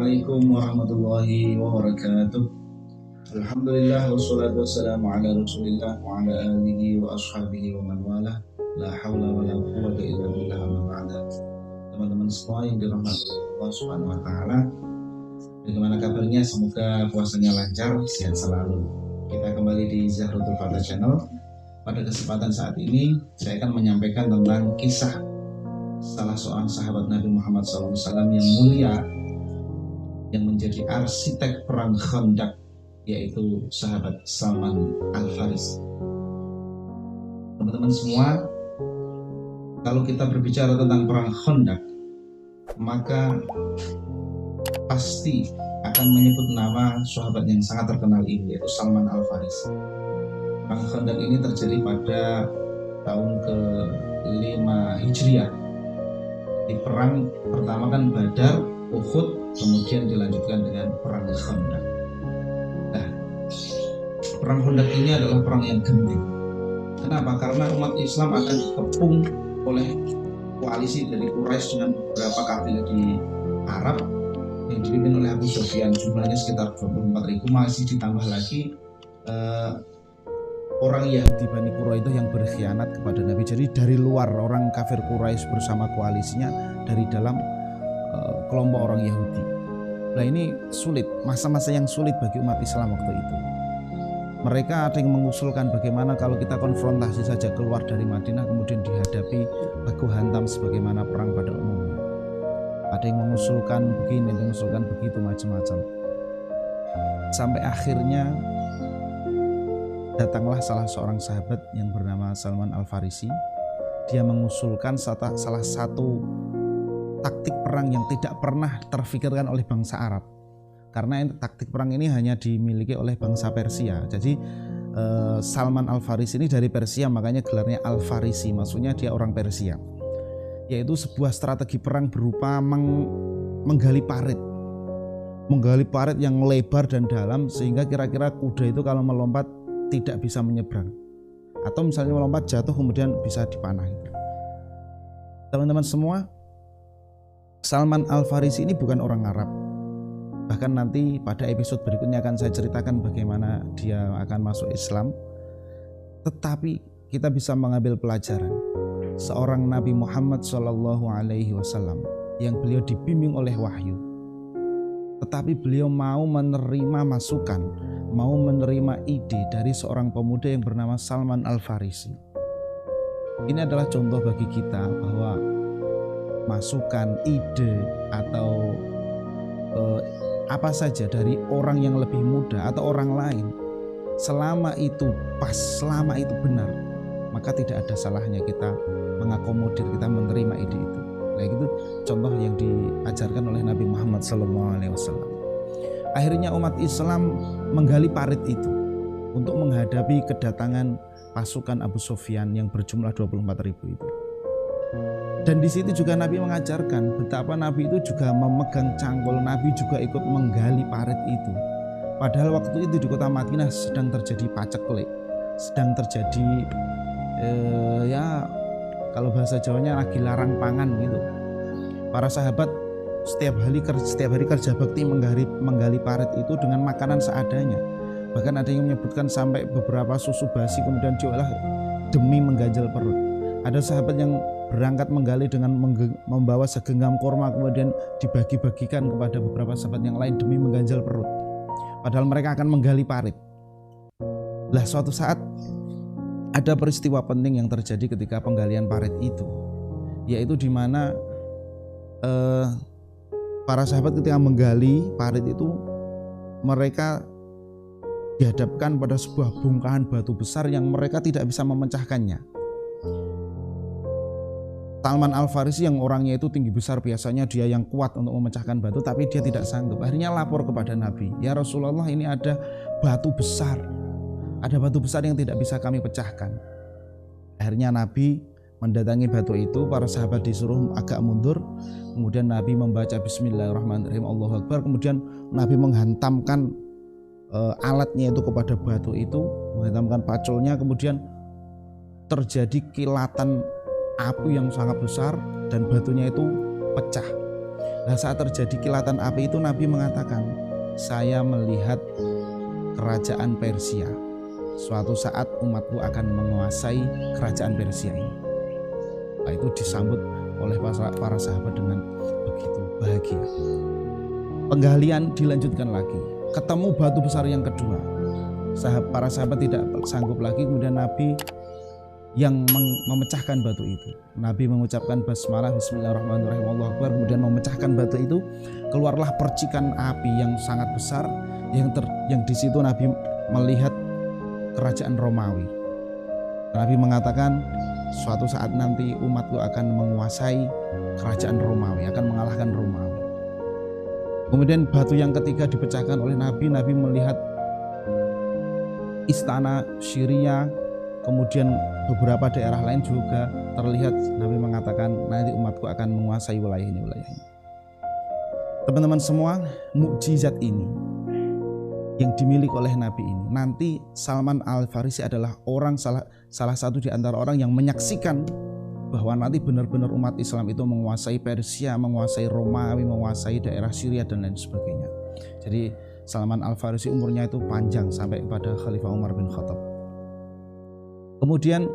Assalamualaikum warahmatullahi wabarakatuh. Alhamdulillah wassalatu wassalamu ala rasulillah wa ala alihi wa ashabihi wa man wala. La hawla wa la quwwata illa billah amma ba'da. Teman-teman semua yang dirahmati Allah Subhanahu wa taala, bagaimana kabarnya? Semoga puasanya lancar, sehat selalu. Kita kembali di Zahratul Fatah Channel. Pada kesempatan saat ini saya akan menyampaikan tentang kisah salah seorang sahabat Nabi Muhammad SAW yang mulia, yang menjadi arsitek perang Khandaq, yaitu sahabat Salman Al-Farisi. Teman-teman semua, kalau kita berbicara tentang perang Khandaq, maka pasti akan menyebut nama sahabat yang sangat terkenal ini, yaitu Salman Al-Farisi. Perang Khandaq ini terjadi pada tahun ke-5 Hijriah. Di perang pertama kan Badar, Uhud, kemudian dilanjutkan dengan perang Khandaq. Nah, perang Khandaq ini adalah perang yang genting. Kenapa? Karena umat Islam akan dikepung oleh koalisi dari Quraisy dengan beberapa kabilah di Arab yang dipimpin oleh Abu Sufyan, jumlahnya sekitar 24.000, masih ditambah lagi orang Yahudi Bani Quraidah yang berkhianat kepada Nabi. Jadi dari luar orang kafir Quraisy bersama koalisinya, dari dalam kelompok orang Yahudi. Nah, ini sulit, masa-masa yang sulit bagi umat Islam waktu itu. Mereka ada yang mengusulkan bagaimana kalau kita konfrontasi saja keluar dari Madinah, kemudian dihadapi baku hantam sebagaimana perang pada umumnya. Ada yang mengusulkan begini, yang mengusulkan begitu, macam-macam. Sampai akhirnya datanglah salah seorang sahabat yang bernama Salman Al-Farisi. Dia mengusulkan salah satu taktik perang yang tidak pernah terfikirkan oleh bangsa Arab. Karena taktik perang ini hanya dimiliki oleh bangsa Persia. Jadi Salman Al-Farisi ini dari Persia, makanya gelarnya Al-Farisi, maksudnya dia orang Persia. Yaitu sebuah strategi perang berupa menggali parit. Menggali parit yang lebar dan dalam, sehingga kira-kira kuda itu kalau melompat tidak bisa menyeberang, atau misalnya melompat jatuh kemudian bisa dipanah gitu. Teman-teman semua, Salman Al-Farisi ini bukan orang Arab. Bahkan nanti pada episode berikutnya akan saya ceritakan bagaimana dia akan masuk Islam. Tetapi kita bisa mengambil pelajaran seorang Nabi Muhammad SAW yang beliau dibimbing oleh wahyu, tetapi beliau mau menerima masukan, mau menerima ide dari seorang pemuda yang bernama Salman Al-Farisi. Ini adalah contoh bagi kita bahwa masukan, ide, atau apa saja dari orang yang lebih muda atau orang lain, selama itu pas, selama itu benar, maka tidak ada salahnya kita mengakomodir, kita menerima ide itu. Nah, itu contoh yang diajarkan oleh Nabi Muhammad SAW. Akhirnya umat Islam menggali parit itu untuk menghadapi kedatangan pasukan Abu Sufyan yang berjumlah 24.000 itu. Dan di situ juga Nabi mengajarkan betapa Nabi itu juga memegang cangkul, Nabi juga ikut menggali parit itu. Padahal waktu itu di kota Madinah sedang terjadi paceklik, sedang terjadi kalau bahasa Jawanya lagi larang pangan gitu. Para sahabat setiap hari kerja bakti menggali parit itu dengan makanan seadanya. Bahkan ada yang menyebutkan sampai beberapa susu basi kemudian diolah demi mengganjal perut. Ada sahabat yang berangkat menggali dengan membawa segenggam kurma kemudian dibagi-bagikan kepada beberapa sahabat yang lain demi mengganjal perut. Padahal mereka akan menggali parit. Lah, suatu saat ada peristiwa penting yang terjadi ketika penggalian parit itu, yaitu di mana para sahabat ketika menggali parit itu, mereka dihadapkan pada sebuah bongkahan batu besar yang mereka tidak bisa memecahkannya. Salman Al-Farisi yang orangnya itu tinggi besar, biasanya dia yang kuat untuk memecahkan batu, tapi dia tidak sanggup. Akhirnya lapor kepada Nabi, "Ya Rasulullah, ini ada batu besar. Ada batu besar yang tidak bisa kami pecahkan." Akhirnya Nabi mendatangi batu itu, para sahabat disuruh agak mundur. Kemudian Nabi membaca Bismillahirrahmanirrahim, Allahu Akbar. Kemudian Nabi menghantamkan alatnya itu kepada batu itu, menghantamkan paculnya. Kemudian terjadi kilatan api yang sangat besar dan batunya itu pecah. Nah, saat terjadi kilatan api itu Nabi mengatakan, saya melihat kerajaan Persia. Suatu saat umatku akan menguasai kerajaan Persia ini. Nah, itu disambut oleh para sahabat dengan begitu bahagia. Penggalian dilanjutkan lagi. Ketemu batu besar yang kedua. Para sahabat tidak sanggup lagi, kemudian Nabi yang memecahkan batu itu. Nabi mengucapkan basmalah, bismillahirrahmanirrahim, Allahu Akbar, kemudian memecahkan batu itu. Keluarlah percikan api yang sangat besar, yang di situ Nabi melihat kerajaan Romawi. Nabi mengatakan, suatu saat nanti umatku akan menguasai kerajaan Romawi, akan mengalahkan Romawi. Kemudian batu yang ketiga dipecahkan oleh Nabi. Nabi melihat istana Syria, kemudian beberapa daerah lain juga terlihat. Nabi mengatakan nanti umatku akan menguasai wilayah ini. Teman-teman semua, mukjizat ini yang dimiliki oleh Nabi ini, nanti Salman Al-Farisi adalah salah satu di antara orang yang menyaksikan bahwa nanti benar-benar umat Islam itu menguasai Persia, menguasai Romawi, menguasai daerah Syria dan lain sebagainya. Jadi Salman Al-Farisi umurnya itu panjang sampai pada Khalifah Umar bin Khattab. Kemudian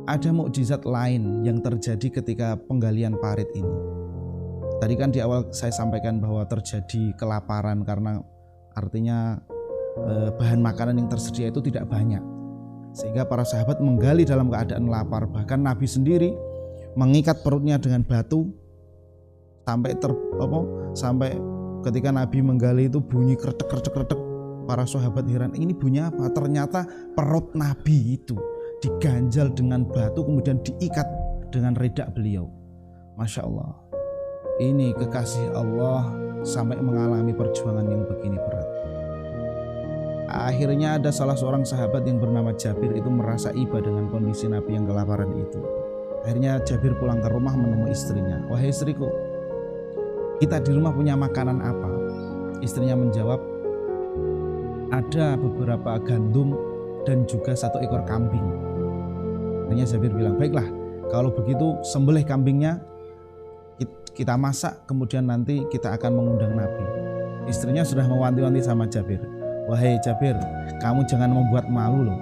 ada mukjizat lain yang terjadi ketika penggalian parit ini. Tadi kan di awal saya sampaikan bahwa terjadi kelaparan karena artinya bahan makanan yang tersedia itu tidak banyak. Sehingga para sahabat menggali dalam keadaan lapar. Bahkan Nabi sendiri mengikat perutnya dengan batu sampai ketika Nabi menggali itu bunyi kretek. Para sahabat heran, ini bunyi apa? Ternyata perut Nabi itu diganjal dengan batu kemudian diikat dengan redak beliau. Masya Allah, ini kekasih Allah sampai mengalami perjuangan yang begini berat. Akhirnya ada salah seorang sahabat yang bernama Jabir itu merasa iba dengan kondisi Nabi yang kelaparan itu. Akhirnya Jabir pulang ke rumah menemui istrinya. Wahai istriku, kita di rumah punya makanan apa? Istrinya menjawab, ada beberapa gandum dan juga 1 ekor kambing. Akhirnya Jabir bilang, baiklah, kalau begitu sembelih kambingnya, kita masak, kemudian nanti kita akan mengundang Nabi. Istrinya sudah mewanti-wanti sama Jabir, wahai Jabir, kamu jangan membuat malu loh.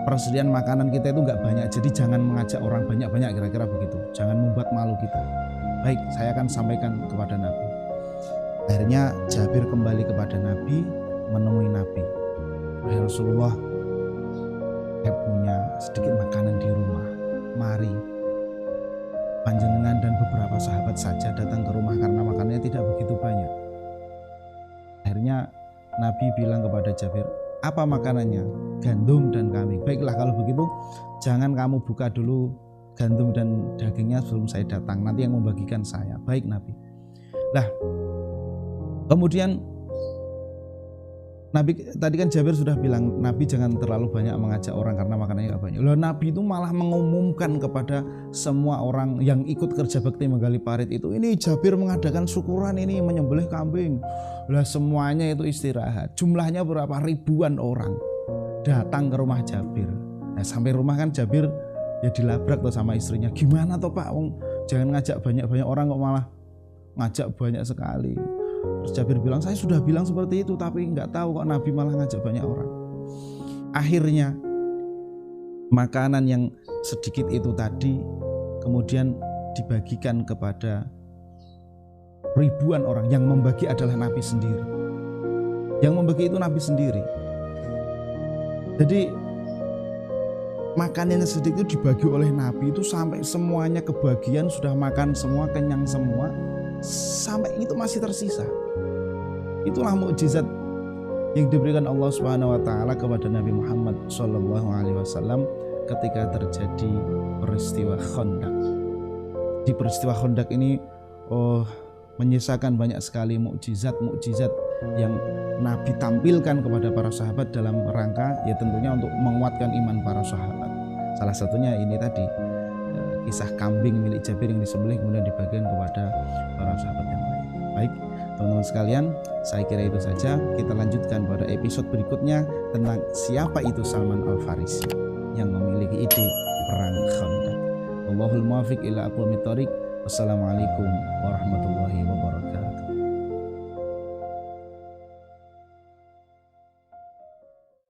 Persediaan makanan kita itu nggak banyak, jadi jangan mengajak orang banyak-banyak, kira-kira begitu. Jangan membuat malu kita. Baik, saya akan sampaikan kepada Nabi. Akhirnya Jabir kembali kepada Nabi, menemui Nabi. Wahai Rasulullah, saya punya sedikit makanan di rumah. Mari panjenengan dan beberapa sahabat saja datang ke rumah karena makanannya tidak begitu banyak. Akhirnya Nabi bilang kepada Jabir, apa makanannya? Gandum dan kambing. Baiklah, kalau begitu jangan kamu buka dulu gandum dan dagingnya sebelum saya datang. Nanti yang membagikan saya. Baik Nabi. Nah, kemudian Nabi tadi kan Jabir sudah bilang Nabi jangan terlalu banyak mengajak orang karena makanannya gak banyak. Lalu Nabi itu malah mengumumkan kepada semua orang yang ikut kerja bakti menggali parit itu, ini Jabir mengadakan syukuran, ini menyembelih kambing. Lah semuanya itu istirahat. Jumlahnya berapa? Ribuan orang datang ke rumah Jabir. Nah, sampai rumah kan Jabir ya dilabrak tuh sama istrinya. Gimana toh Pak? Jangan ngajak banyak-banyak orang kok malah ngajak banyak sekali. Terus Jabir bilang, saya sudah bilang seperti itu, tapi nggak tahu kok Nabi malah ngajak banyak orang. Akhirnya makanan yang sedikit itu tadi kemudian dibagikan kepada ribuan orang. Yang membagi adalah Nabi sendiri. Yang membagi itu Nabi sendiri. Jadi makanan yang sedikit itu dibagi oleh Nabi itu sampai semuanya kebagian, sudah makan semua, kenyang semua. Sampai itu masih tersisa. Itulah mukjizat yang diberikan Allah Subhanahu wa taala kepada Nabi Muhammad sallallahu alaihi wasallam ketika terjadi peristiwa Khandaq. Di peristiwa Khandaq ini menyisakan banyak sekali mukjizat yang Nabi tampilkan kepada para sahabat dalam rangka ya tentunya untuk menguatkan iman para sahabat. Salah satunya ini tadi kisah kambing milik Jabir yang disembelih kemudian dibagikan kepada para sahabat yang lain. Baik, teman-teman sekalian, saya kira itu saja. Kita lanjutkan pada episode berikutnya tentang siapa itu Salman Al-Farisi yang memiliki ide perang Khandaq. Wallahul muwaffiq ila aqwamit thoriq. Wassalamualaikum warahmatullahi wabarakatuh.